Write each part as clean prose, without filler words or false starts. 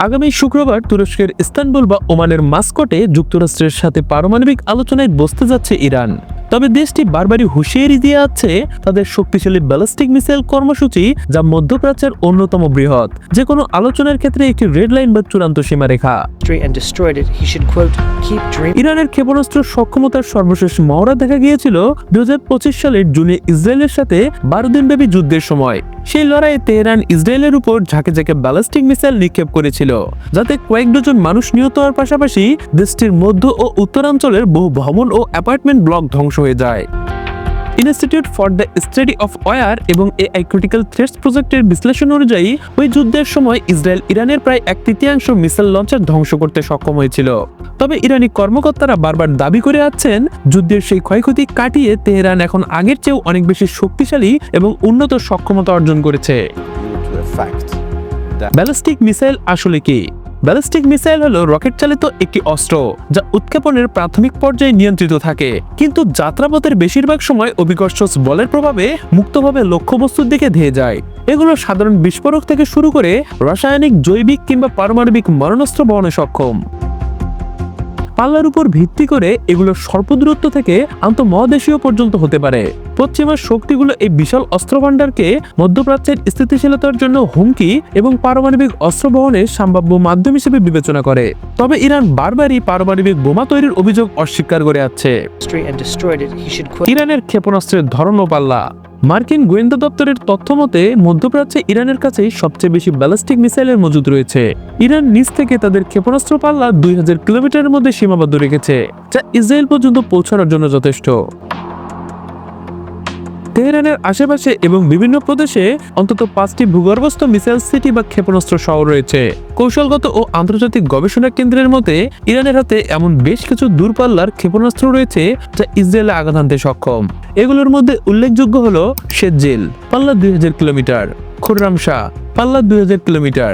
আগামী শুক্রবার তুরস্কের ইস্তানবুল বা ওমানের মাস্কটে যুক্তরাষ্ট্রের সাথে পারমাণবিক আলোচনায় বসতে যাচ্ছে ইরান। তবে দেশটি বারবারই হুঁশিয়ারি দিয়ে আছে তাদের শক্তিশালী ব্যালিস্টিক মিসাইল কর্মসূচি, যা মধ্যপ্রাচ্যের অন্যতম বৃহৎ, যে কোনো আলোচনার ক্ষেত্রে একটি রেড লাইন বা চূড়ান্ত সীমারেখা। ইরানের ক্ষেপণাস্ত্র সক্ষমতার সর্বশেষ মহড়া দেখা গিয়েছিল 2025 সালের জুনে ইসরায়েলের সাথে 12 দিনব্যাপী যুদ্ধের সময়। সেই লড়াইয়ে তেহরান ইসরায়েলের উপর ঝাঁকে ঝাঁকে ব্যালিস্টিক মিসাইল নিক্ষেপ করেছিল, যাতে কয়েক ডজন মানুষ নিহত হওয়ার পাশাপাশি দেশটির মধ্য ও উত্তরাঞ্চলের বহু ভবন ও অ্যাপার্টমেন্ট ব্লক ধ্বংস হয়ে যায়। Institute for the study of war এবং এআই ক্রিটিক্যাল থ্রেটস প্রজেক্টের বিশ্লেষণ অনুযায়ী ওই যুদ্ধের সময় ইসরায়েল ইরানের প্রায় 1/3 মিসাইল লঞ্চার ধ্বংস করতে সক্ষম হয়েছিল। তবে ইরানি কর্মকর্তারা বারবার দাবি করে আসছেন, যুদ্ধের সেই ক্ষয়ক্ষতি কাটিয়ে তেহরান এখন আগের চেয়েও অনেক বেশি শক্তিশালী এবং উন্নত সক্ষমতা অর্জন করেছে। ব্যালিস্টিক মিসাইল আসলে কি? ব্যালিস্টিক মিসাইল হলো রকেট চালিত একটি অস্ত্র, যা উৎক্ষেপণের প্রাথমিক পর্যায়ে নিয়ন্ত্রিত থাকে, কিন্তু যাত্রাপথের বেশিরভাগ সময় অভিকর্ষ বলের প্রভাবে মুক্তভাবে লক্ষ্যবস্তুর দিকে ধেয়ে যায়। এগুলো সাধারণ বিস্ফোরক থেকে শুরু করে রাসায়নিক, জৈবিক কিংবা পারমাণবিক মারণাস্ত্র বহনে সক্ষম। পাল্লার উপর ভিত্তি করে এগুলো স্বল্প দূরত্ব থেকে আন্তঃমহাদেশীয় পর্যন্ত হতে পারে। পশ্চিমা শক্তিগুলো এই বিশাল অস্ত্রভান্ডারকে মধ্যপ্রাচ্যের স্থিতিশীলতার জন্য হুমকি এবং পারমাণবিক অস্ত্র বহনের সম্ভাব্য মাধ্যম হিসেবে বিবেচনা করে। তবে ইরান বারবারই পারমাণবিক বোমা তৈরির অভিযোগ অস্বীকার করে আসছে। ইরানের ক্ষেপণাস্ত্রের ধরন ও পাল্লা। মার্কিন গোয়েন্দা দপ্তরের তথ্য মতে মধ্যপ্রাচ্যে ইরানের কাছেই সবচেয়ে বেশি ব্যালিস্টিক মিসাইলের মজুদ রয়েছে। ইরান নিজ থেকে তাদের ক্ষেপণাস্ত্র পাল্লা 2000 কিলোমিটারের মধ্যে সীমাবদ্ধ রেখেছে, যা ইসরায়েল পর্যন্ত পৌঁছানোর জন্য যথেষ্ট। তেহরানের আশেপাশে এবং বিভিন্ন প্রদেশে অন্তত 5টি ভূগর্ভস্থ মিসাইল সিটি বা ক্ষেপণাস্ত্র শহর রয়েছে। কৌশলগত ও আন্তর্জাতিক গবেষণা কেন্দ্রের মতে ইরানের হাতে এমন বেশ কিছু দূরপাল্লার ক্ষেপণাস্ত্র রয়েছে, যা ইসরায়েলে আঘাত হানতে সক্ষম। এগুলোর মধ্যে উল্লেখযোগ্য হলো শেতজিল, পাল্লা 2000 কিলোমিটার, খুররামশাহ, পাল্লা 2000 কিলোমিটার,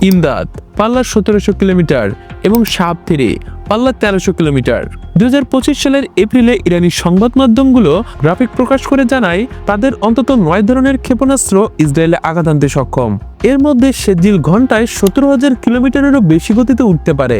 ইমদাদ, পাল্লা 1700 কিলোমিটার এবং শাব-3, পাল্লা 1300 কিলোমিটার। 2025 সালের এপ্রিলে ইরানি সংবাদ মাধ্যমগুলো গ্রাফিক প্রকাশ করে জানায় তাদের অন্তত 9 ধরনের ক্ষেপণাস্ত্র ইসরায়েলে আঘাত হানতে সক্ষম। এর মধ্যে শেতজিল ঘন্টায় 17,000 কিলোমিটারেরও বেশি গতিতে উঠতে পারে।